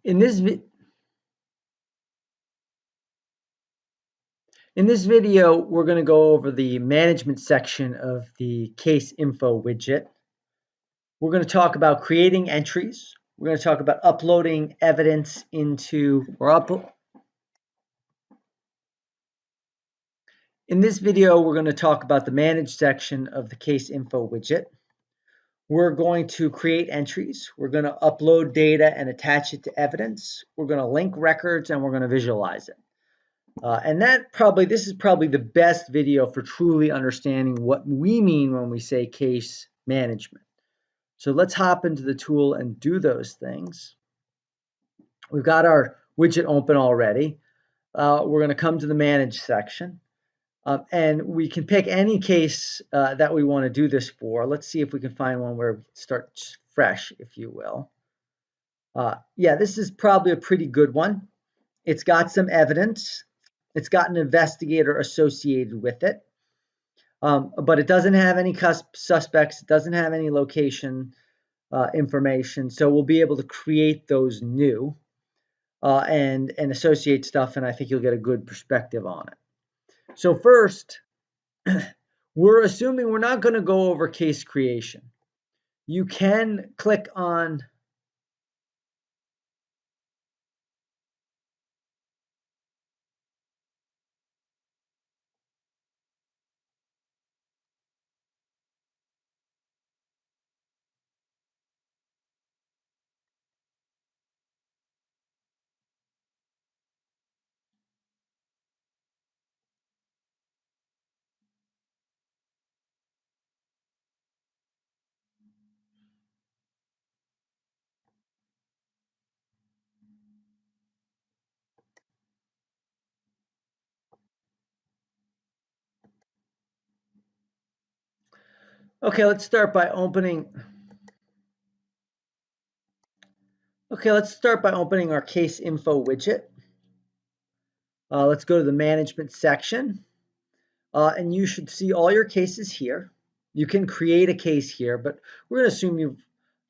In this video, we're going to go over the management section of the case info widget. We're going to talk about creating entries. We're going to talk about uploading evidence into In this video, we're going to talk about the manage section of the case info widget. We're going to create entries. We're going to upload data and attach it to evidence. We're going to link records and we're going to visualize it. This is probably the best video for truly understanding what we mean when we say case management. So let's hop into the tool and do those things. We've got our widget open already. We're going to come to the manage section. And we can pick any case that we want to do this for. Let's see if we can find one where we start fresh, if you will. Yeah, this is probably a pretty good one. It's got some evidence. It's got an investigator associated with it. But it doesn't have any suspects. It doesn't have any location information. So we'll be able to create those new and associate stuff, and I think you'll get a good perspective on it. So first, we're assuming we're not going to go over case creation. You can click on Okay, let's start by opening our case info widget. Let's go to the management section. And you should see all your cases here. You can create a case here, but we're going to assume you've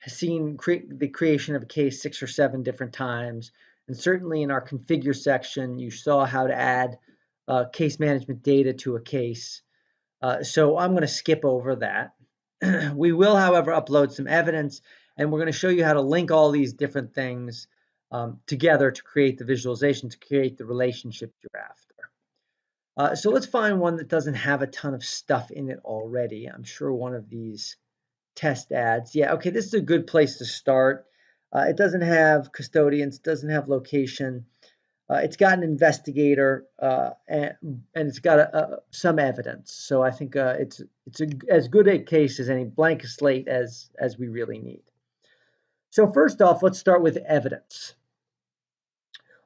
seen the creation of a case 6 or 7 different times. And certainly in our configure section, you saw how to add case management data to a case. So I'm going to skip over that. We will, however, upload some evidence, and we're going to show you how to link all these different things together to create the visualization, to create the relationship you're after. So let's find one that doesn't have a ton of stuff in it already. I'm sure one of these test ads. Yeah, okay, this is a good place to start. It doesn't have custodians, doesn't have location. It's got an investigator and it's got some evidence. So I think it's as good a case as any blank slate as we really need. So first off, let's start with evidence.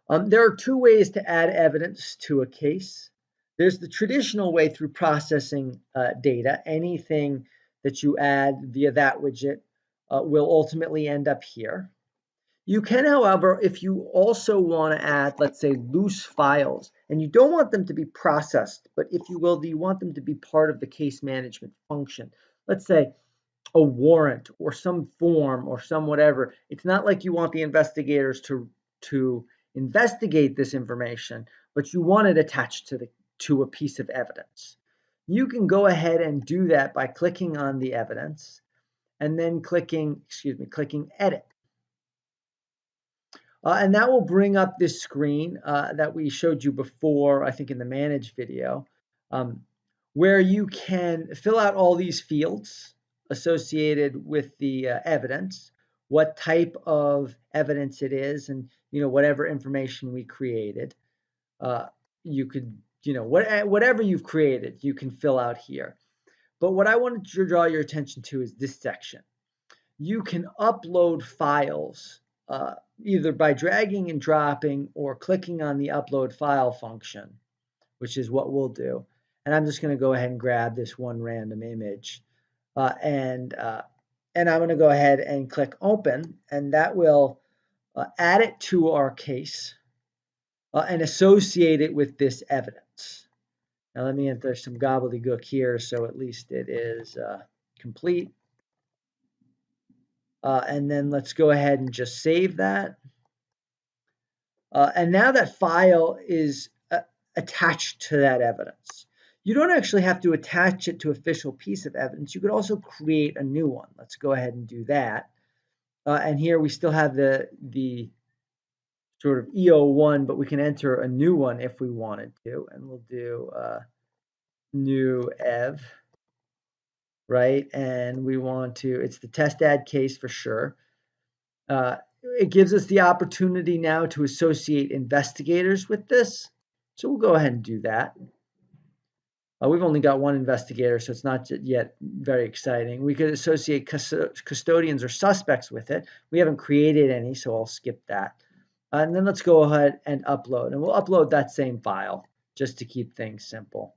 There are 2 ways to add evidence to a case. There's the traditional way through processing data. Anything that you add via that widget will ultimately end up here. You can, however, if you also want to add, let's say, loose files, and you don't want them to be processed, but if you will, do you want them to be part of the case management function? Let's say a warrant or some form or some whatever. It's not like you want the investigators to investigate this information, but you want it attached to a piece of evidence. You can go ahead and do that by clicking on the evidence and then clicking edit. And that will bring up this screen that we showed you before, I think in the manage video, where you can fill out all these fields associated with the evidence, what type of evidence it is, and whatever information we created. You could, whatever you've created, you can fill out here. But what I wanted to draw your attention to is this section. You can upload files either by dragging and dropping or clicking on the upload file function, which is what we'll do. And I'm just going to go ahead and grab this one random image. And I'm going to go ahead and click open, and that will add it to our case and associate it with this evidence. Now let me enter some gobbledygook here so at least it is complete. And then let's go ahead and just save that. And now that file is attached to that evidence. You don't actually have to attach it to official piece of evidence. You could also create a new one. Let's go ahead and do that. And here we still have the sort of EO1, but we can enter a new one if we wanted to. And we'll do new ev, right? And we want to, it's the test ad case for sure. It gives us the opportunity now to associate investigators with this. So we'll go ahead and do that. We've only got one investigator, so it's not yet very exciting. We could associate custodians or suspects with it. We haven't created any, so I'll skip that. And then let's go ahead and upload. And we'll upload that same file just to keep things simple.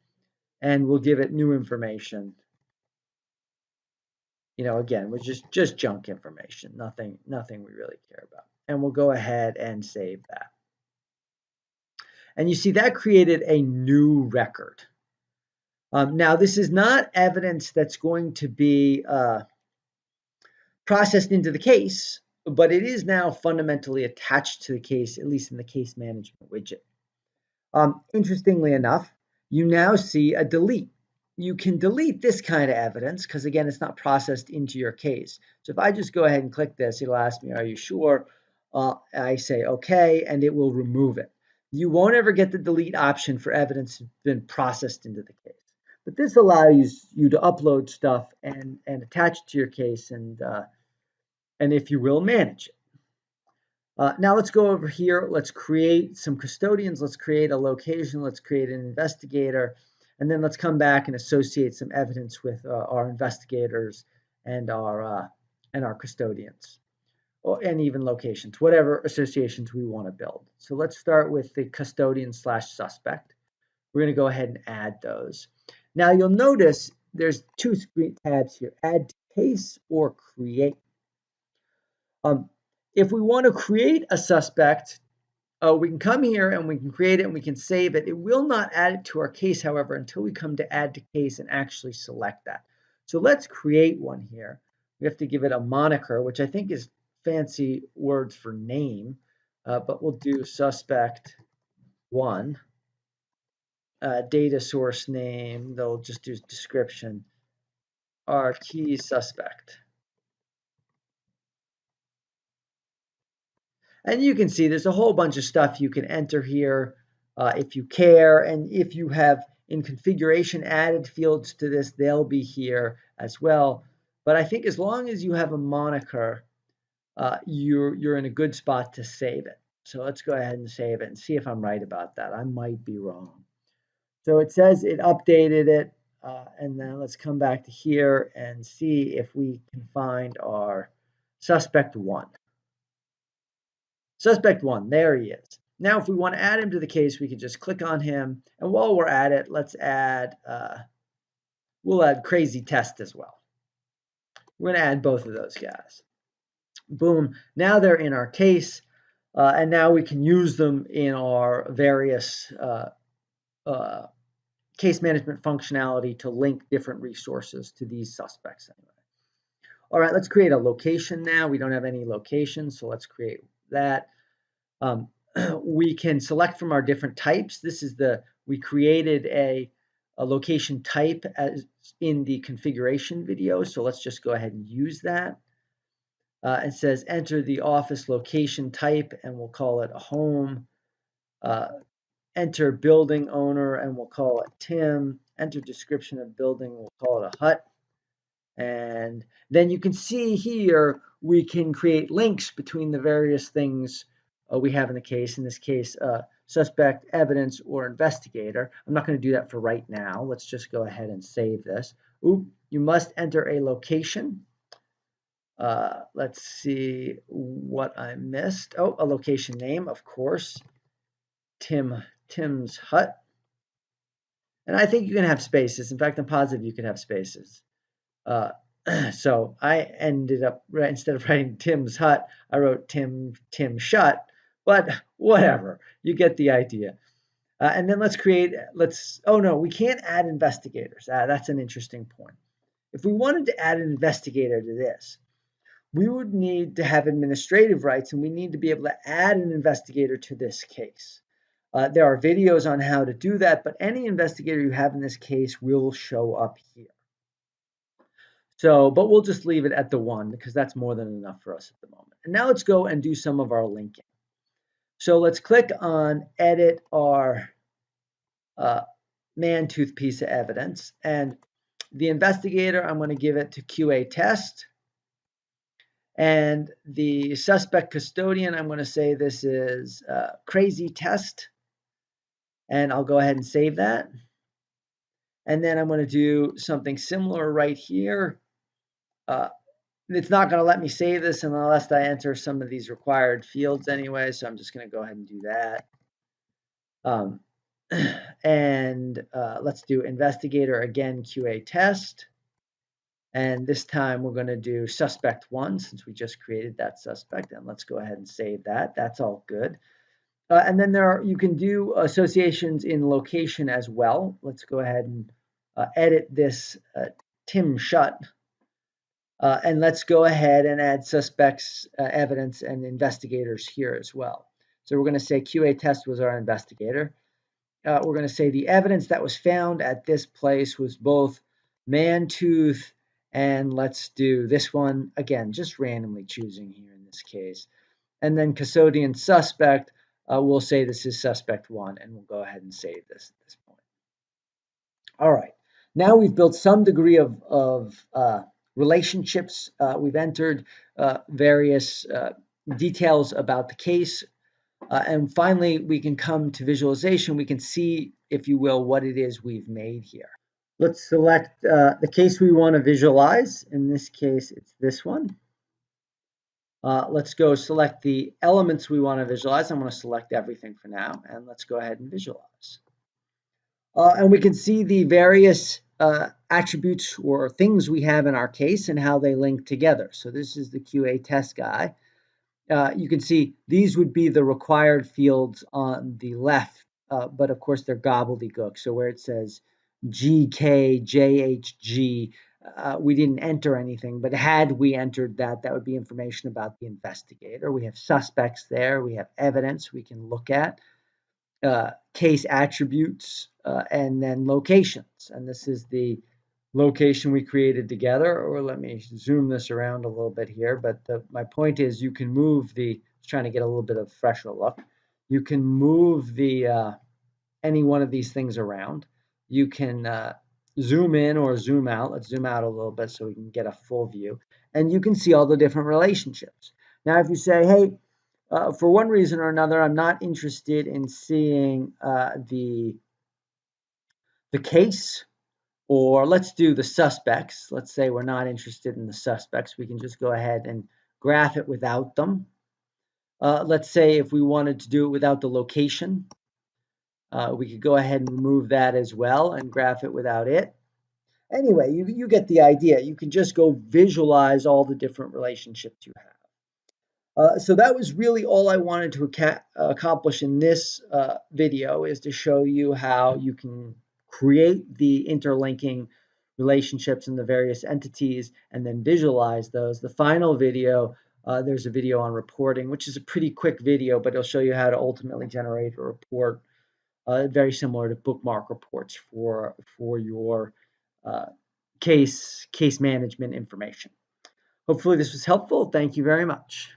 And we'll give it new information. You know, again, we're just junk information, nothing we really care about. And we'll go ahead and save that. And you see that created a new record. Now, this is not evidence that's going to be processed into the case, but it is now fundamentally attached to the case, at least in the case management widget. Interestingly enough, you now see a delete. You can delete this kind of evidence because, again, it's not processed into your case. So if I just go ahead and click this, it'll ask me, are you sure? I say, okay, and it will remove it. You won't ever get the delete option for evidence that's been processed into the case. But this allows you to upload stuff and attach it to your case and if you will, manage it. Now let's go over here. Let's create some custodians. Let's create a location. Let's create an investigator. And then let's come back and associate some evidence with our investigators and our custodians, and even locations, whatever associations we want to build. So let's start with the custodian/suspect. We're going to go ahead and add those. Now you'll notice there's two screen tabs here, add to case or create. If we want to create a suspect, we can come here and we can create it and we can save it. It will not add it to our case, however, until we come to add to case and actually select that. So let's create one here. We have to give it a moniker, which I think is fancy words for name, but we'll do suspect 1. Data source name, they'll just do description, our key suspect. And you can see there's a whole bunch of stuff you can enter here if you care. And if you have in configuration added fields to this, they'll be here as well. But I think as long as you have a moniker, you're in a good spot to save it. So let's go ahead and save it and see if I'm right about that. I might be wrong. So it says it updated it. And then let's come back to here and see if we can find our suspect 1. Suspect 1, there he is. Now, if we want to add him to the case, we can just click on him. And while we're at it, let's add, we'll add crazy test as well. We're going to add both of those guys. Boom. Now they're in our case. And now we can use them in our various case management functionality to link different resources to these suspects anyway. All right, let's create a location now. We don't have any locations, so let's create that. We can select from our different types. This is we created a location type as in the configuration video, so let's just go ahead and use that. It says enter the office location type, and we'll call it a home. Enter building owner, and we'll call it Tim. Enter description of building, we'll call it a hut. And then you can see here, we can create links between the various things we have in the case. In this case, suspect, evidence, or investigator. I'm not going to do that for right now. Let's just go ahead and save this. Oop, you must enter a location. Let's see what I missed. Oh, a location name, of course. Tim's hut. And I think you can have spaces. In fact, I'm positive you can have spaces. So I ended up, instead of writing Tim's hut, I wrote Tim shut, but whatever, you get the idea. And then oh no, we can't add investigators. That's an interesting point. If we wanted to add an investigator to this, we would need to have administrative rights, and we need to be able to add an investigator to this case. There are videos on how to do that, but any investigator you have in this case will show up here. So, but we'll just leave it at the 1 because that's more than enough for us at the moment. And now let's go and do some of our linking. So let's click on edit our man-tooth piece of evidence. And the investigator, I'm going to give it to QA test. And the suspect custodian, I'm going to say this is crazy test. And I'll go ahead and save that. And then I'm going to do something similar right here. It's not going to let me save this unless I enter some of these required fields anyway. So I'm just going to go ahead and do that. Let's do investigator again, QA test. And this time we're going to do suspect 1 since we just created that suspect. And let's go ahead and save that. That's all good. And then you can do associations in location as well. Let's go ahead and edit this Tim Shut. And let's go ahead and add suspects, evidence, and investigators here as well. So we're going to say QA test was our investigator. We're going to say the evidence that was found at this place was both man-tooth, and let's do this one again, just randomly choosing here in this case. And then custodian suspect, we'll say this is suspect 1, and we'll go ahead and save this at this point. All right, now we've built some degree of relationships. We've entered various details about the case. And finally, we can come to visualization. We can see, if you will, what it is we've made here. Let's select the case we want to visualize. In this case, it's this one. Let's go select the elements we want to visualize. I'm going to select everything for now, and let's go ahead and visualize. And we can see the various attributes or things we have in our case and how they link together. So this is the QA test guy. You can see these would be the required fields on the left, but of course they're gobbledygook. So where it says GK, JHG, we didn't enter anything, but had we entered that, that would be information about the investigator. We have suspects there, we have evidence we can look at, case attributes, and then locations. And this is the location we created together, or let me zoom this around a little bit here, but my point is you can move trying to get a little bit of fresher look. You can move any one of these things around. You can zoom in or zoom out. Let's zoom out a little bit so we can get a full view. And you can see all the different relationships. Now, if you say, hey, for one reason or another, I'm not interested in seeing the case, or let's do the suspects. Let's say we're not interested in the suspects. We can just go ahead and graph it without them. Let's say if we wanted to do it without the location, we could go ahead and remove that as well and graph it without it. Anyway, you get the idea. You can just go visualize all the different relationships you have. So that was really all I wanted to accomplish in this video, is to show you how you can create the interlinking relationships in the various entities and then visualize those. The final video, there's a video on reporting, which is a pretty quick video, but it'll show you how to ultimately generate a report very similar to bookmark reports for your case management information. Hopefully this was helpful. Thank you very much.